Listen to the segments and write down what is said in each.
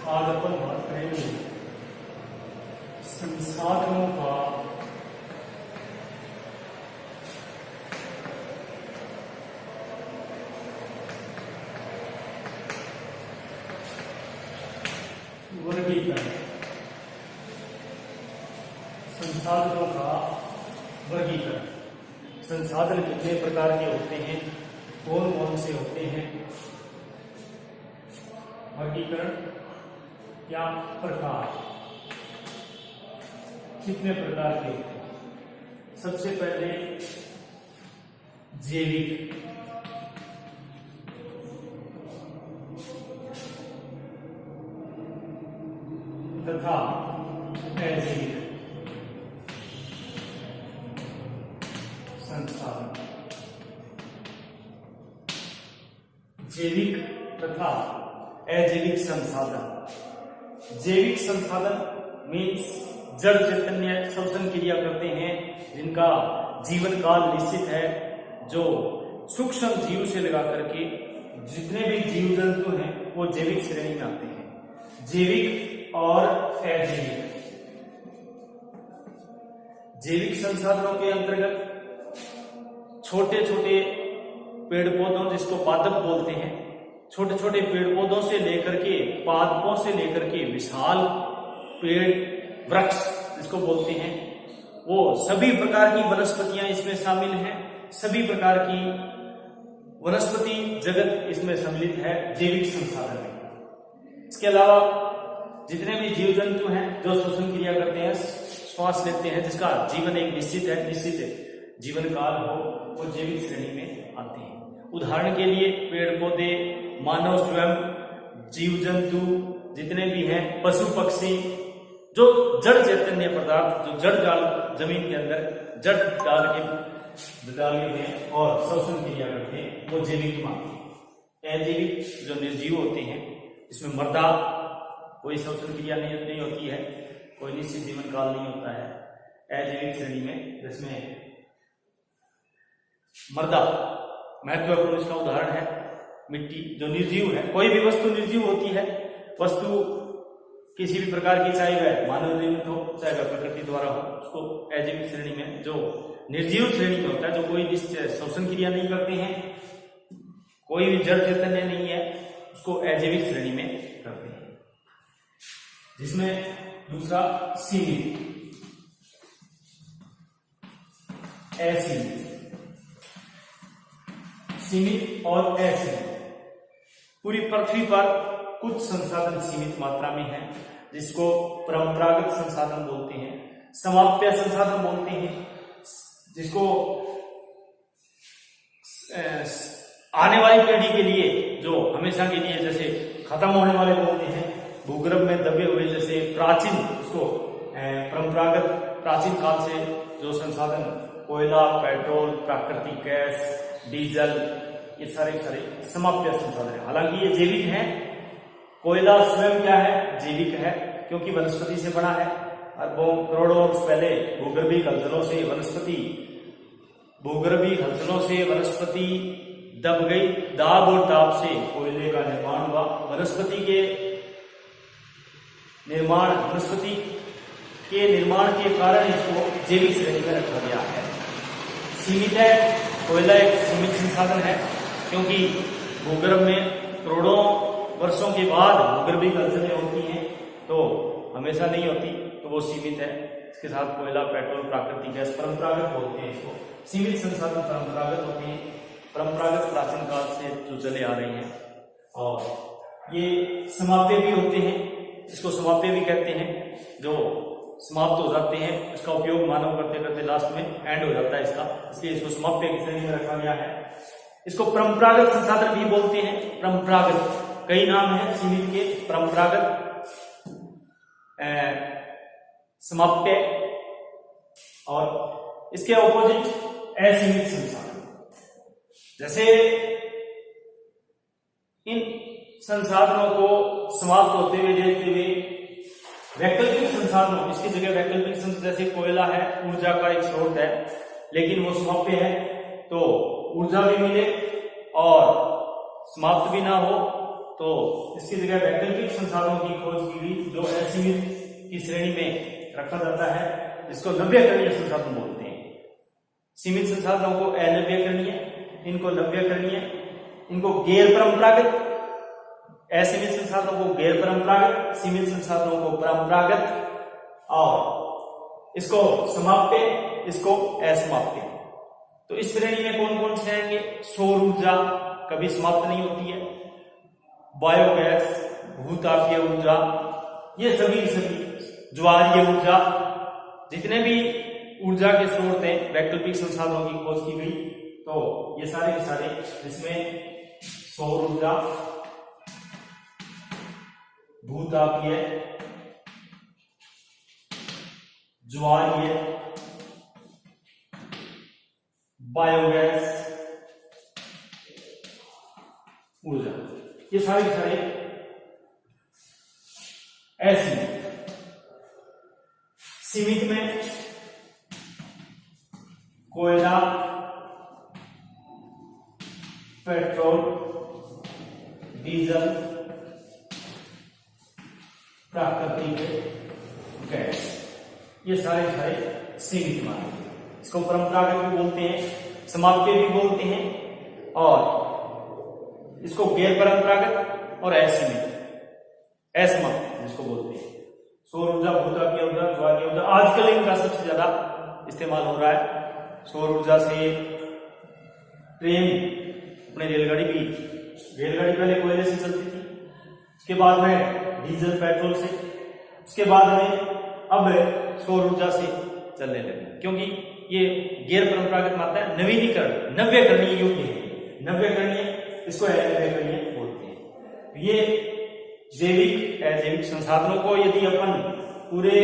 आज अपन बात करेंगे संसाधनों का वर्गीकरण। संसाधनों का वर्गीकरण। संसाधन कितने प्रकार के होते हैं, कौन कौन से होते हैं, वर्गीकरण या प्रकार कितने प्रकार के होते हैं। सबसे पहले जैविक, तथा अजैविक संसाधन। जैविक तथा अजैविक संसाधन। जैविक संसाधन मीन्स जड़ चैतन्य श्वसन क्रिया करते हैं, जिनका जीवन काल निश्चित है, जो सूक्ष्म जीव से लगा करके जितने भी जीव जंतु हैं वो जैविक श्रेणी में आते हैं। जैविक और अजैविक। जैविक संसाधनों के अंतर्गत छोटे छोटे पेड़ पौधों, जिसको पादप बोलते हैं, छोटे छोटे पेड़ पौधों से लेकर के पादपों से लेकर के विशाल पेड़ वृक्ष जिसको बोलते हैं, वो सभी प्रकार की वनस्पतियां इसमें शामिल हैं। सभी प्रकार की वनस्पति जगत इसमें सम्मिलित है जैविक संसाधन में। इसके अलावा जितने भी जीव जंतु हैं जो श्वसन क्रिया करते हैं, श्वास लेते हैं, जिसका जीवन एक निश्चित जीवन काल हो, वो जैविक श्रेणी में आते हैं। उदाहरण के लिए पेड़ पौधे, मानव स्वयं, जीव जंतु जितने भी हैं, पशु पक्षी, जो जड़ चैतन्य पदार्थ, जो जड़ डाल जमीन के अंदर जड़ डाले हैं और श्वसन क्रिया करते हैं, वो जैविक मानते हैं। अजैविक जो निर्जीव होते हैं, इसमें मृदा कोई श्वसन क्रिया नहीं होती है, कोई निश्चित जीवन काल नहीं होता है। अजैविक श्रेणी में जिसमें मृदा महत्वपूर्ण इसका उदाहरण है। मिट्टी जो निर्जीव है, कोई भी वस्तु निर्जीव होती है, वस्तु किसी भी प्रकार की, चाहे वह मानव निर्मित हो चाहे वह प्रकृति द्वारा हो, उसको अजैविक श्रेणी में, जो निर्जीव श्रेणी में होता है, जो कोई श्वसन क्रिया नहीं करते हैं, कोई भी जड़ चैतन्य नहीं है, उसको अजैविक श्रेणी में करते हैं। जिसमें दूसरा सीमित, असीमित। सीमित और असीमित। पूरी पृथ्वी पर कुछ संसाधन सीमित मात्रा में है, जिसको परंपरागत संसाधन बोलते हैं, समाप्य संसाधन बोलते हैं, जिसको आने वाली पीढ़ी के लिए, जो हमेशा के लिए जैसे खत्म होने वाले बोलते हैं, भूगर्भ में दबे हुए, जैसे प्राचीन, उसको परंपरागत प्राचीन काल से जो संसाधन, कोयला, पेट्रोल, प्राकृतिक गैस, डीजल, ये सारे समाप्य संसाधन है। हालांकि ये जैविक है। कोयला स्वयं क्या है, जैविक है, क्योंकि वनस्पति से बना है। अरबों करोड़ों वर्ष पहले भूगर्भीय हलचलों से वनस्पति दब गई, दाब और ताप से कोयले का निर्माण हुआ। वनस्पति के निर्माण के कारण इसको जैविक श्रेणी में रखा गया है। सीमित है, कोयला एक सीमित संसाधन है, क्योंकि भूगर्भ में करोड़ों वर्षों के बाद भूगर्भीय हलचलें होती हैं, तो हमेशा नहीं होती, तो वो सीमित है। इसके साथ कोयला, पेट्रोल, प्राकृतिक गैस, परंपरागत बोलते हैं इसको। सीमित संसाधन परंपरागत होते हैं, परंपरागत प्राचीन काल से जो चले आ रहे हैं। और ये समाप्य भी होते हैं, इसको समाप्य भी कहते हैं, जो समाप्त हो जाते हैं, इसका उपयोग मानव करते करते लास्ट में एंड हो जाता है इसका, इसलिए इसको समाप्य की श्रेणी में रखा गया है। इसको परंपरागत संसाधन भी बोलते हैं। परंपरागत कई नाम हैं सीमित के, परंपरागत, समाप्य, और इसके ऑपोजिट असीमित संसाधन। जैसे इन संसाधनों को समाप्त होते हुए देखते हुए वैकल्पिक संसाधनों, इसकी जगह वैकल्पिक संसाधन, जैसे कोयला है, ऊर्जा का एक स्रोत है, लेकिन वो समाप्य है, तो ऊर्जा भी मिले और समाप्त भी ना हो, तो इसकी जगह वैकल्पिक संसाधनों की खोज की गई जो असीमित की श्रेणी में रखा जाता है, जिसको नव्यकरणीय संसाधन बोलते हैं। सीमित संसाधनों को अनव्यकरणीय, इनको नव्यकरणीय, इनको गैर परंपरागत, असीमित संसाधनों को गैर परंपरागत, सीमित संसाधनों को परंपरागत और इसको समाप्य, इसको असमाप्य। तो इस श्रेणी में कौन कौन से आएंगे? सौर ऊर्जा कभी समाप्त नहीं होती है, बायोगैस, भूतापीय ऊर्जा, ये सभी ज्वारीय ऊर्जा, जितने भी ऊर्जा के स्रोत हैं वैकल्पिक संसाधनों की खोज की गई। तो ये सारे के सारे इसमें सौर ऊर्जा, भूतापीय, ज्वारीय, बायोगैस ऊर्जा, ये सारे के सारे ऐसे। सीमित में कोयला, पेट्रोल, डीजल, प्राकृतिक गैस, ये सारे सीमित माने। इसको परंपरागत भी बोलते हैं, समाप्य भी बोलते हैं और इसको गैर परंपरागत और असीमित, असमाप्त जिसको बोलते हैं। सौर ऊर्जा, भूतापीय ऊर्जा, ज्वारीय ऊर्जा, आजकल इनका सबसे ज्यादा इस्तेमाल हो रहा है। सौर ऊर्जा से ट्रेन, अपने रेलगाड़ी भी, रेलगाड़ी पहले कोयले से चलती थी, उसके बाद में डीजल पेट्रोल से, उसके बाद में अब सौर ऊर्जा से चलने लगे, क्योंकि ये गैर परंपरागत मात्रा है, नवीनीकरण, नव्यकरणीय योग्य है, नव्यकरणीय, इसको अनव्यकरणीय बोलते हैं। ये जैविक अजैविक संसाधनों को यदि अपन पूरे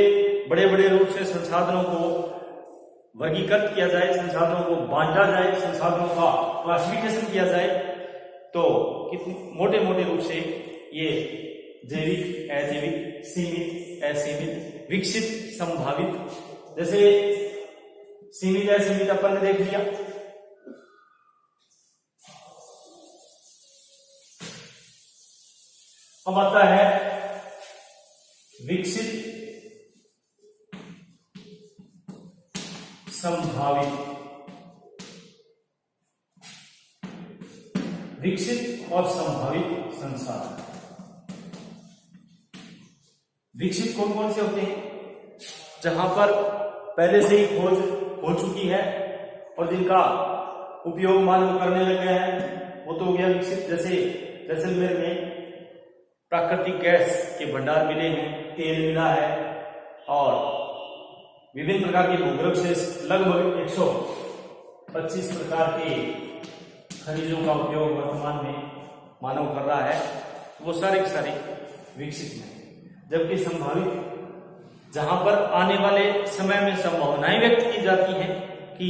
बड़े बड़े रूप से संसाधनों को वर्गीकृत किया जाए, संसाधनों को बांटा जाए, संसाधनों का क्लासिफिकेशन किया जाए, तो कितने मोटे मोटे रूप से ये जैविक अजैविक, सीमित असीमित, विकसित संभावित, जैसे सीमित असीमित अपन ने देख लिया। अब आता है विकसित संभावित, विकसित और संभावित संसाधन। विकसित कौन कौन से होते हैं? जहां पर पहले से ही खोज हो चुकी है और जिनका उपयोग मानव करने लगे हैं, वो तो हो गया विकसित। जैसे जैसलमेर में प्राकृतिक गैस के भंडार मिले हैं, तेल मिला है और विभिन्न प्रकार के भूगर्भ से लगभग 125 प्रकार के खनिजों का उपयोग वर्तमान में मानव कर रहा है, वो सारे के सारे विकसित हैं। जबकि संभावित, जहां पर आने वाले समय में संभावनाएं व्यक्त की जाती हैं कि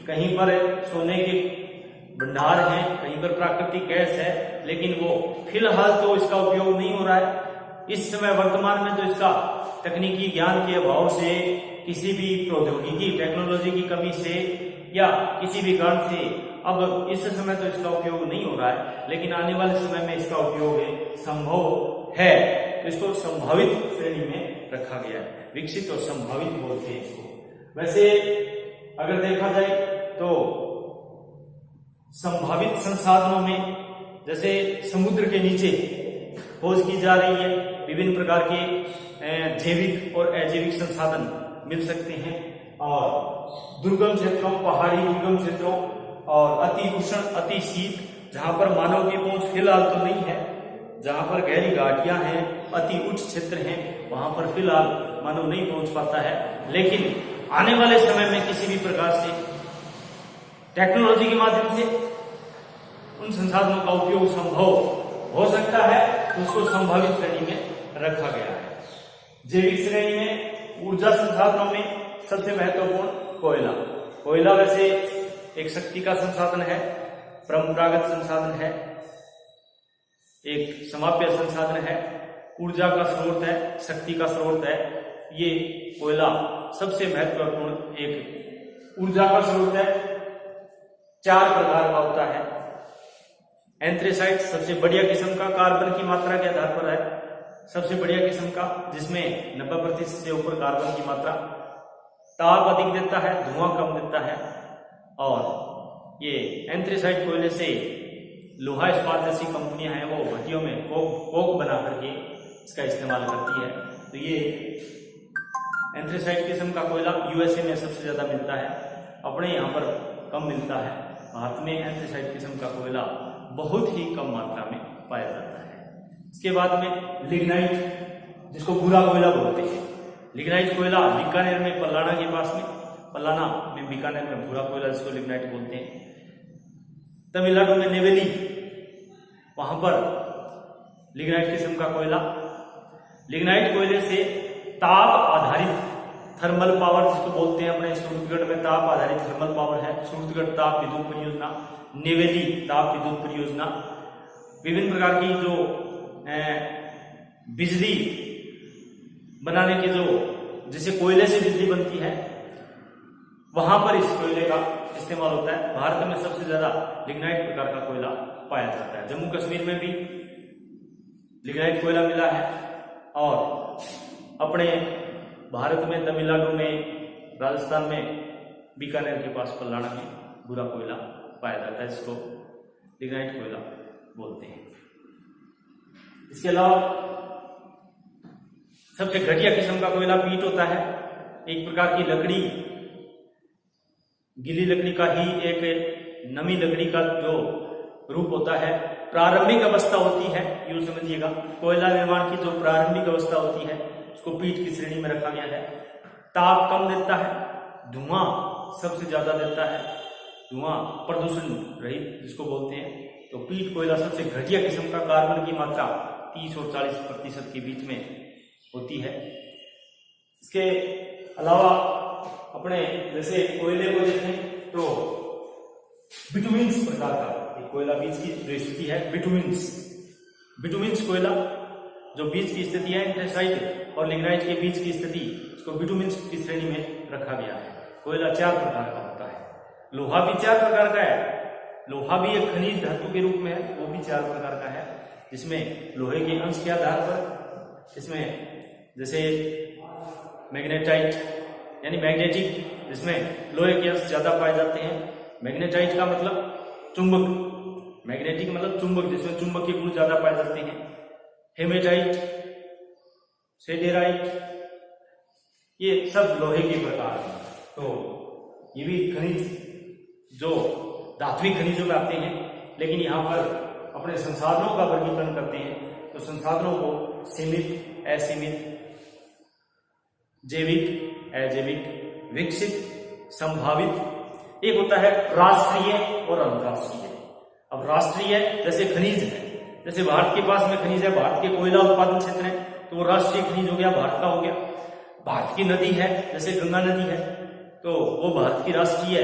कहीं पर सोने के भंडार हैं, कहीं पर प्राकृतिक गैस है, लेकिन वो फिलहाल तो इसका उपयोग नहीं हो रहा है। इस समय वर्तमान में तो इसका तकनीकी ज्ञान के अभाव से, किसी भी प्रौद्योगिकी टेक्नोलॉजी की कमी से या किसी भी कारण से अब इस समय तो इसका उपयोग नहीं हो रहा है, लेकिन आने वाले समय में इसका उपयोग संभव है। तो इसको संभावित श्रेणी में रखा गया है, विकसित और संभावित बोलते हैं इसको। वैसे अगर देखा जाए तो संभावित संसाधनों में जैसे समुद्र के नीचे खोज की जा रही है, विभिन्न प्रकार के जैविक और अजैविक संसाधन मिल सकते हैं, और दुर्गम क्षेत्रों, पहाड़ी दुर्गम क्षेत्रों और अति उष्ण, अति शीत, जहां पर मानव की पहुंच फिलहाल तो नहीं है, जहां पर गहरी घाटियां हैं, अति उच्च क्षेत्र हैं, वहां पर फिलहाल मानव नहीं पहुंच पाता है, लेकिन आने वाले समय में किसी भी प्रकार से टेक्नोलॉजी के माध्यम से उन संसाधनों का उपयोग संभव हो सकता है, तो उसको संभावित श्रेणी में रखा गया है। जैविक श्रेणी में ऊर्जा संसाधनों में सबसे महत्वपूर्ण कोयला। कोयला वैसे एक शक्ति का संसाधन है, परंपरागत संसाधन है, एक समाप्य संसाधन है, ऊर्जा का स्रोत है, शक्ति का स्रोत है। ये कोयला सबसे महत्वपूर्ण एक ऊर्जा का स्रोत है। 4 प्रकार का होता है, एंथ्रेसाइट सबसे बढ़िया किस्म का, कार्बन की मात्रा के आधार पर है सबसे बढ़िया किस्म का, जिसमें 90% से ऊपर कार्बन की मात्रा, ताप अधिक देता है, धुआं कम देता है। और ये एंथ्रेसाइट कोयले से लोहा इस्पात जैसी कंपनियां हैं वो भट्टियों में कोक बना करके इसका इस्तेमाल करती है। तो ये एंथ्रेसाइट किस्म का कोयला यूएसए में सबसे ज्यादा मिलता है, अपने यहाँ पर कम मिलता है। भारत में एंथ्रेसाइट किस्म का कोयला बहुत ही कम मात्रा में पाया जाता है। इसके बाद में लिग्नाइट, जिसको भूरा कोयला बोलते हैं। लिग्नाइट कोयला बीकानेर में, पल्लाना के पास में, पल्लाना में बीकानेर में भूरा कोयला जिसको लिग्नाइट बोलते हैं। तमिलनाडु में नेवेली, वहां पर लिग्नाइट किस्म का कोयला। लिग्नाइट कोयले से ताप आधारित थर्मल पावर जिसको बोलते हैं, अपने सूरतगढ़ में ताप आधारित थर्मल पावर है, सूरतगढ़ ताप विद्युत परियोजना, नेवेली ताप विद्युत परियोजना। विभिन्न प्रकार की जो बिजली बनाने के जो जिसे कोयले से बिजली बनती है, वहां पर इस कोयले का इस्तेमाल होता है। भारत में सबसे ज्यादा लिग्नाइट प्रकार का कोयला पाया जाता है। जम्मू कश्मीर में भी लिग्नाइट कोयला मिला है, और अपने भारत में तमिलनाडु में, राजस्थान में, बीकानेर के पास पल्लाना में भूरा कोयला पाया जाता है, जिसको लिग्नाइट कोयला बोलते हैं। इसके अलावा सबसे घटिया किस्म का कोयला पीट होता है, एक प्रकार की लकड़ी, गीली लकड़ी का ही एक नमी लकड़ी का जो रूप होता है। प्रारंभिक अवस्था होती है, यूं समझिएगा, कोयला निर्माण की जो प्रारंभिक अवस्था होती है उसको पीट की श्रेणी में रखा गया है। ताप कम देता है, धुआं सबसे ज्यादा देता है, धुआं प्रदूषण रहित जिसको बोलते हैं। तो पीट कोयला सबसे घटिया किस्म का, कार्बन की मात्रा 30 और 40% के बीच में होती है। इसके अलावा अपने जैसे कोयले को देखें तो बिटुमिन्स प्रकार का एक कोयला बीज की जो स्थिति है, बिटुमिन्स कोयला जो बीज की स्थिति है, एंथ्रेसाइट और लिग्नाइट के बीच की स्थिति, इसको बिटुमिन्स की श्रेणी में रखा गया है। कोयला 4 प्रकार का होता है। लोहा भी 4 प्रकार का है, लोहा भी एक खनिज धातु के रूप में है, वो भी 4 प्रकार का है, जिसमें लोहे के अंश के आधार पर इसमें जैसे मैग्नेटाइट यानी मैग्नेटिक, जिसमें लोहे के अंश ज्यादा पाए जाते हैं। मैग्नेटाइट का मतलब चुंबक, मैग्नेटिक मतलब चुंबक, जिसमें चुंबक के गुण ज्यादा पाए जाते हैं। हेमेटाइट, सेडेराइट, ये सब लोहे के प्रकार हैं। तो ये भी खनिज जो धात्विक खनिजों में आते हैं, लेकिन यहाँ पर अपने संसाधनों का वर्गीकरण करते हैं। तो संसाधनों को सीमित, असीमित, जैविक, अजैविक, विकसित, संभावित। एक होता है राष्ट्रीय और अंतरराष्ट्रीय। अब राष्ट्रीय जैसे खनिज है, जैसे भारत के पास में खनिज है, भारत के कोयला उत्पादन क्षेत्र है, तो वो राष्ट्रीय खनिज हो गया, भारत का हो गया। भारत की नदी है, जैसे गंगा नदी है, तो वो भारत की राष्ट्रीय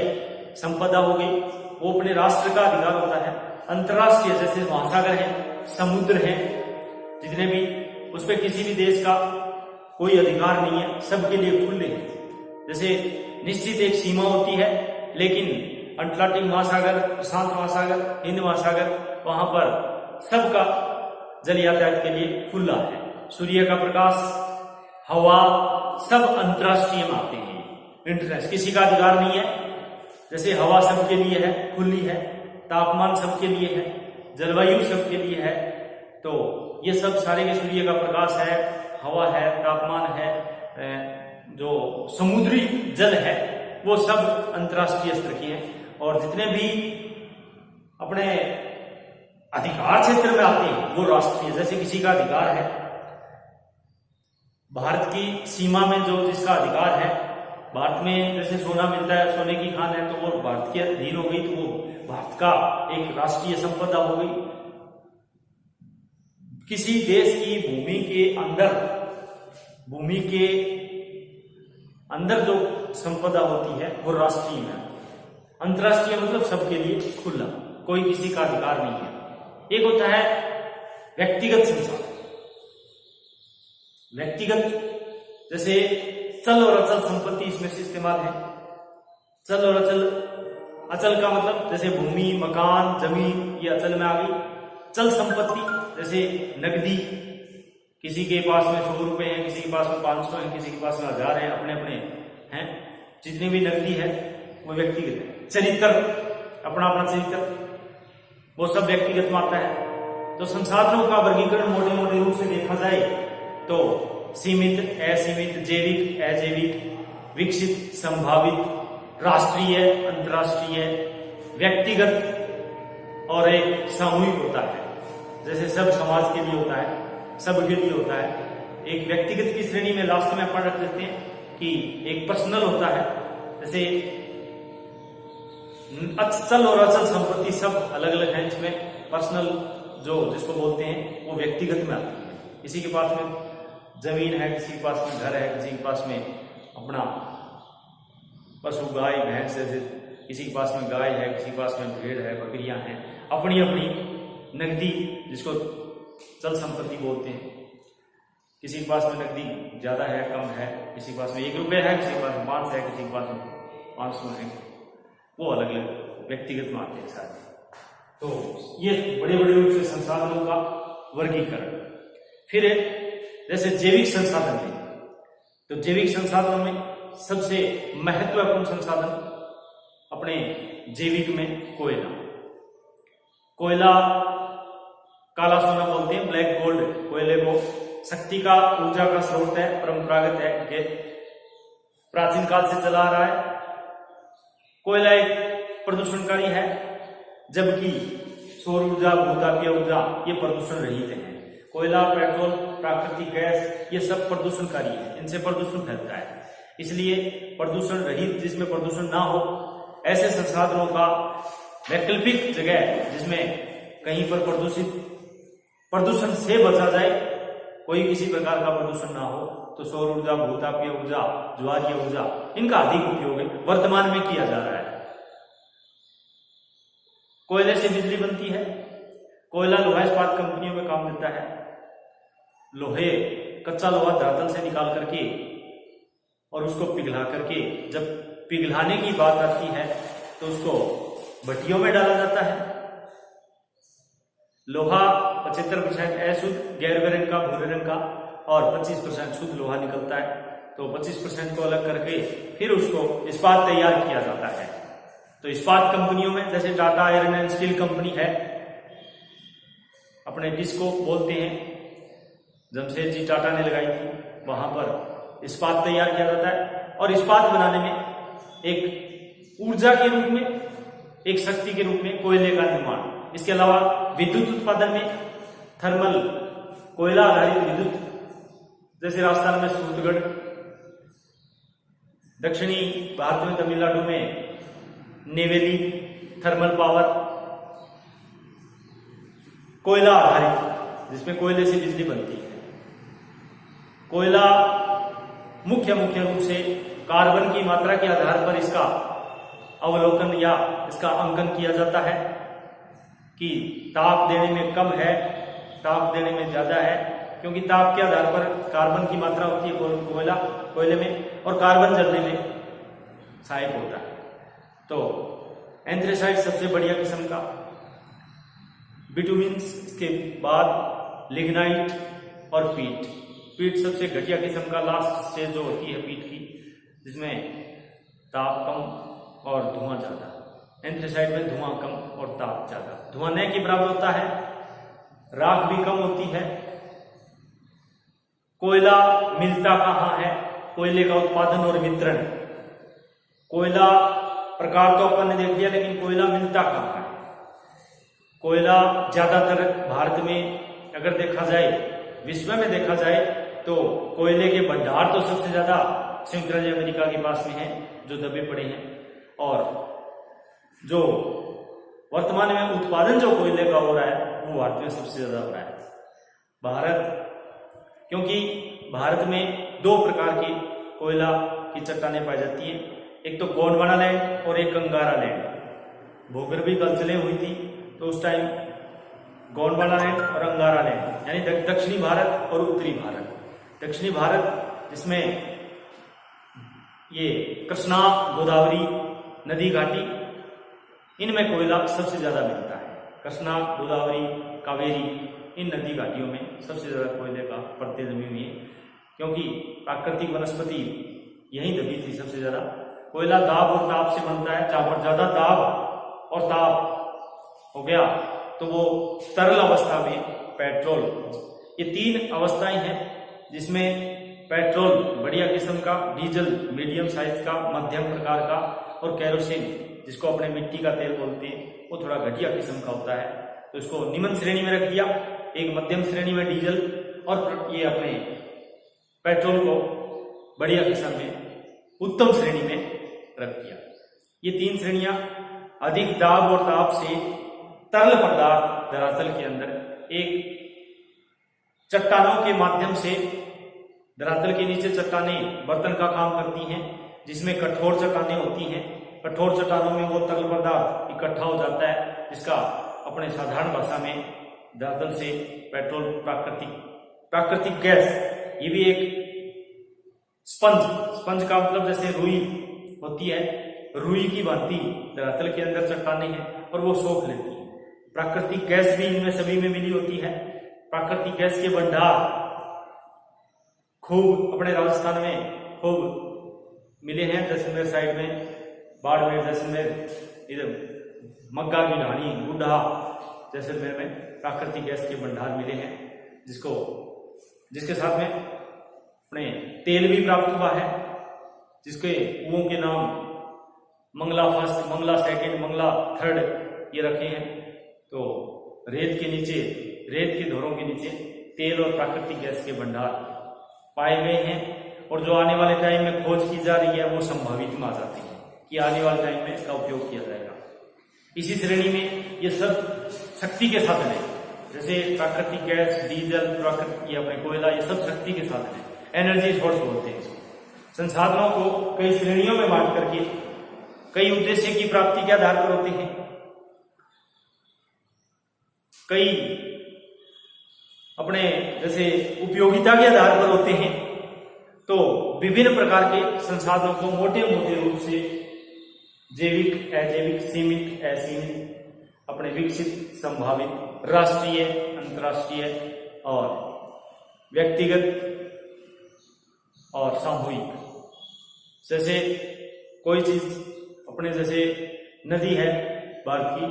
संपदा हो गई, वो अपने राष्ट्र का अधिकार होता है। अंतरराष्ट्रीय जैसे महासागर है, समुद्र है, जितने भी, उस पर किसी भी देश का कोई अधिकार नहीं है, सबके लिए खुले हैं। जैसे निश्चित एक सीमा होती है, लेकिन अटलांटिक महासागर, प्रशांत महासागर, हिंद महासागर, वहां पर सबका जल यातायात के लिए खुला है। सूर्य का प्रकाश, हवा, सब अंतरराष्ट्रीय में आते हैं, इंटरनेशनल, किसी का अधिकार नहीं है। जैसे हवा सबके लिए है, खुली है, तापमान सबके लिए है, जलवायु सबके लिए है, तो ये सब सारे के सूर्य का प्रकाश है, हवा है, तापमान है, जो समुद्री जल है, वो सब अंतरराष्ट्रीय स्तर की है। और जितने भी अपने अधिकार क्षेत्र में आते हैं वो राष्ट्रीय, जैसे किसी का अधिकार है, भारत की सीमा में जो जिसका अधिकार है, भारत में जैसे सोना मिलता है, सोने की खान है, तो वो भारत के अधीन हो गई, तो वो भारत का एक राष्ट्रीय संपदा हो गई। किसी देश की भूमि के अंदर जो संपदा होती है वो राष्ट्रीय में, अंतरराष्ट्रीय मतलब सबके लिए खुला, कोई किसी का अधिकार नहीं है। एक होता है व्यक्तिगत संसाधन, व्यक्तिगत जैसे चल और अचल संपत्ति इसमें से इस्तेमाल है। चल और अचल अचल का मतलब जैसे भूमि, मकान, जमीन, ये अचल में आ गई। चल संपत्ति जैसे नकदी, किसी के पास में 100 रुपए हैं, किसी के पास में 500 है, किसी के पास में 1000 है, अपने अपने हैं। जितनी भी नकदी है वो व्यक्तिगत है। चरित्र, अपना अपना चरित्र, वो सब व्यक्तिगत में आता है। तो संसाधनों का वर्गीकरण मोटे मोटे रूप से देखा जाए तो सीमित, असीमित, जैविक, अजैविक, विकसित, संभावित, राष्ट्रीय, अंतरराष्ट्रीय, व्यक्तिगत और एक सामूहिक होता है। जैसे सब समाज के लिए होता है, सबके लिए होता है। एक व्यक्तिगत की श्रेणी में लास्ट में अपन रख देते हैं कि एक पर्सनल होता है। जैसे अचल और अचल संपत्ति सब अलग अलग है। इसमें पर्सनल जो जिसको बोलते हैं वो व्यक्तिगत में आती है। किसी के पास में जमीन है, किसी के पास में घर है, किसी के पास में अपना पशु गाय भैंस है, किसी के पास में गाय है, किसी के पास में भेड़ है, बकरियां हैं, अपनी अपनी नकदी जिसको चल संपत्ति बोलते हैं। किसी के पास में नकदी ज्यादा है, कम है, किसी के पास में 1 रुपया है, किसी के पास में 5 है, किसी के पास में 500 है, वो अलग अलग व्यक्तिगत में आते हैं सारे। तो ये बड़े बड़े रूप से संसाधनों का वर्गीकरण। फिर जैसे जैविक संसाधन है, तो जैविक संसाधनों में सबसे महत्वपूर्ण संसाधन अपने जैविक में कोयला। कोयला काला सोना बोलते हैं, ब्लैक गोल्ड। कोयले को शक्ति का, ऊर्जा का स्रोत है, परंपरागत है, प्राचीन काल से चला आ रहा है। कोयला एक प्रदूषणकारी है, जबकि सौर ऊर्जा, भूतापीय ऊर्जा ये प्रदूषण रहित है। कोयला, पेट्रोल, प्राकृतिक गैस ये सब प्रदूषणकारी है, इनसे प्रदूषण फैलता है। इसलिए प्रदूषण रहित, जिसमें प्रदूषण ना हो, ऐसे संसाधनों का वैकल्पिक जगह जिसमें कहीं पर प्रदूषण से बचा जाए, कोई किसी प्रकार का प्रदूषण ना हो, तो सौर ऊर्जा, भूतापीय ऊर्जा, ज्वारीय ऊर्जा, इनका अधिक उपयोग वर्तमान में किया जा रहा है। कोयले से बिजली बनती है। कोयला लोहा इस्पात कंपनियों में काम देता है। लोहे, कच्चा लोहा धरातल से निकाल करके और उसको पिघला करके, जब पिघलाने की बात आती है तो उसको भट्टियों में डाला जाता है। लोहा 75% अशुद्ध गैर रंग का, भूरे रंग का, और 25% शुद्ध लोहा निकलता है। तो 25% को अलग करके फिर उसको इस्पात तैयार किया जाता है। तो इस्पात कंपनियों में जैसे Tata iron and steel company है, अपने जिसको बोलते हैं, जमशेदजी टाटा ने लगाई थी, वहां पर इस्पात तैयार किया जाता है। और इस्पात बनाने में एक ऊर्जा के रूप में, एक शक्ति के रूप में कोयले का निर्माण। इसके अलावा विद्युत उत्पादन में थर्मल, कोयला आधारित विद्युत, जैसे राजस्थान में सूरतगढ़, दक्षिणी भारत में तमिलनाडु में नेवेली थर्मल पावर, कोयला आधारित, जिसमें कोयले से बिजली बनती है। कोयला मुख्य रूप से कार्बन की मात्रा के आधार पर इसका अवलोकन या इसका अंकन किया जाता है कि ताप देने में कम है, ताप देने में ज्यादा है, क्योंकि ताप के आधार पर कार्बन की मात्रा होती है कोयले में, और कार्बन जलने में सहायक होता है। तो एंथ्रेसाइट सबसे बढ़िया किस्म का, बिटुमिन्स, इसके बाद लिग्नाइट और पीट सबसे घटिया किस्म का, लास्ट स्टेज जो होती है पीट की, जिसमें ताप कम और धुआं ज्यादा। एंथ्रेसाइट में धुआं कम और ताप ज्यादा। धुआं न के बराबर होता है, राख भी कम होती है। कोयला मिलता कहाँ है? कोयले का उत्पादन और वितरण। कोयला प्रकार तो अपन ने देख लिया, लेकिन कोयला मिलता कहाँ है? कोयला ज्यादातर भारत में अगर देखा जाए, विश्व में देखा जाए, तो कोयले के भंडार तो सबसे ज्यादा संयुक्त राज्य अमेरिका के पास में है, जो दबे पड़े हैं। और जो वर्तमान में उत्पादन जो कोयले का हो रहा है, वो भारत में सबसे ज्यादा हो रहा है। भारत, क्योंकि भारत में 2 प्रकार की कोयला की चट्टानें पाई जाती हैं, एक तो गोंडवाना लैंड और एक अंगारा लैंड। भूगर्भीय हलचलें हुई थी तो उस टाइम गोंडवाना लैंड और अंगारा लैंड, यानी दक्षिणी भारत और उत्तरी भारत। दक्षिणी भारत जिसमें ये कृष्णा गोदावरी नदी घाटी इनमें कोयला सबसे ज्यादा मिलता है। कृष्णा, गोदावरी, कावेरी, इन नदी घाटियों में सबसे ज्यादा कोयले का परतें जमी हुई है, क्योंकि प्राकृतिक वनस्पति यही दबी थी सबसे ज्यादा। कोयला दाब और ताप से बनता है। जहां पर ज्यादा दाब और ताप हो गया तो वो तरल अवस्था में पेट्रोल, ये 3 अवस्थाएं हैं जिसमें पेट्रोल बढ़िया किस्म का, डीजल मीडियम साइज का, मध्यम प्रकार का, और केरोसिन जिसको अपने मिट्टी का तेल बोलते हैं वो थोड़ा घटिया किस्म का होता है। तो इसको निम्न श्रेणी में रख दिया, एक मध्यम श्रेणी में डीजल, और ये अपने पेट्रोल को बढ़िया किस्म में उत्तम श्रेणी में रख दिया। ये 3 श्रेणियां अधिक दाब और ताप से तरल पदार्थ धरातल के अंदर एक चट्टानों के माध्यम से, धरातल के नीचे चट्टानें बर्तन का काम करती हैं, जिसमें कठोर चट्टानें होती हैं। कठोर चट्टानों में वो तरल पदार्थ इकट्ठा हो जाता है, जिसका अपने साधारण भाषा में धरातल से पेट्रोल, प्राकृतिक गैस, ये भी एक स्पंज का मतलब जैसे रुई होती है, रुई की भांति धरातल के अंदर चट्टानें हैं और वो सोख लेती है। प्राकृतिक गैस भी इनमें सभी में मिली होती है। प्राकृतिक गैस के भंडार खूब अपने राजस्थान में खूब मिले हैं। जैसलमेर साइड में, बाड़मेर, जैसलमेर, इधर मग्गा की ढाणी, गुड्डा, जैसलमेर में प्राकृतिक गैस के भंडार मिले हैं, जिसके साथ में अपने तेल भी प्राप्त हुआ है, जिसके कुओं के नाम Mangala first, Mangala second, Mangala third ये रखे हैं। तो रेत के नीचे, रेत के धोरों के नीचे तेल और प्राकृतिक गैस के भंडार पाए गए हैं, और जो आने वाले टाइम में खोज की जा रही है वो संभावित में आ जाती है कि आने वाले टाइम में इसका उपयोग किया जाएगा। इसी श्रेणी में ये सब शक्ति के साधन है, जैसे प्राकृतिक गैस, डीजल, ये अपने कोयला, ये सब शक्ति के साधन है, एनर्जी सोर्स बोलते हैं इसको। संसाधनों को कई श्रेणियों में बांट करके कई उद्देश्य की प्राप्ति के आधार पर होते हैं, कई अपने जैसे उपयोगिता के आधार पर होते हैं। तो विभिन्न प्रकार के संसाधनों को मोटे रूप से जैविक, अजैविक, सीमित, असीमित, अपने विकसित, संभावित, राष्ट्रीय, अंतर्राष्ट्रीय और व्यक्तिगत और सामूहिक। जैसे कोई चीज अपने, जैसे नदी है भारत की,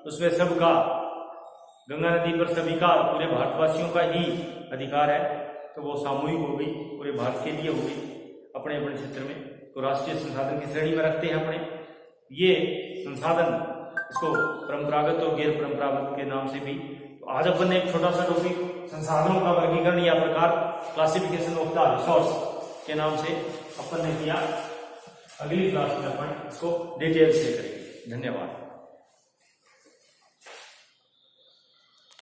उसमें सबका, गंगा नदी पर सभी का, पूरे भारतवासियों का ही अधिकार है, तो वो सामूहिक हो गई, पूरे भारत के लिए हो गई, अपने अपने क्षेत्र में। तो राष्ट्रीय संसाधन की श्रेणी में रखते हैं अपने ये संसाधन, इसको परंपरागत और गैर परंपरागत के नाम से भी। तो आज अपन ने एक छोटा सा टॉपिक संसाधनों का वर्गीकरण या प्रकार, क्लासिफिकेशन ऑफ द रिसोर्स के नाम से अपन ने किया। अगली क्लास में अपन इसको डिटेल से करेंगे। धन्यवाद।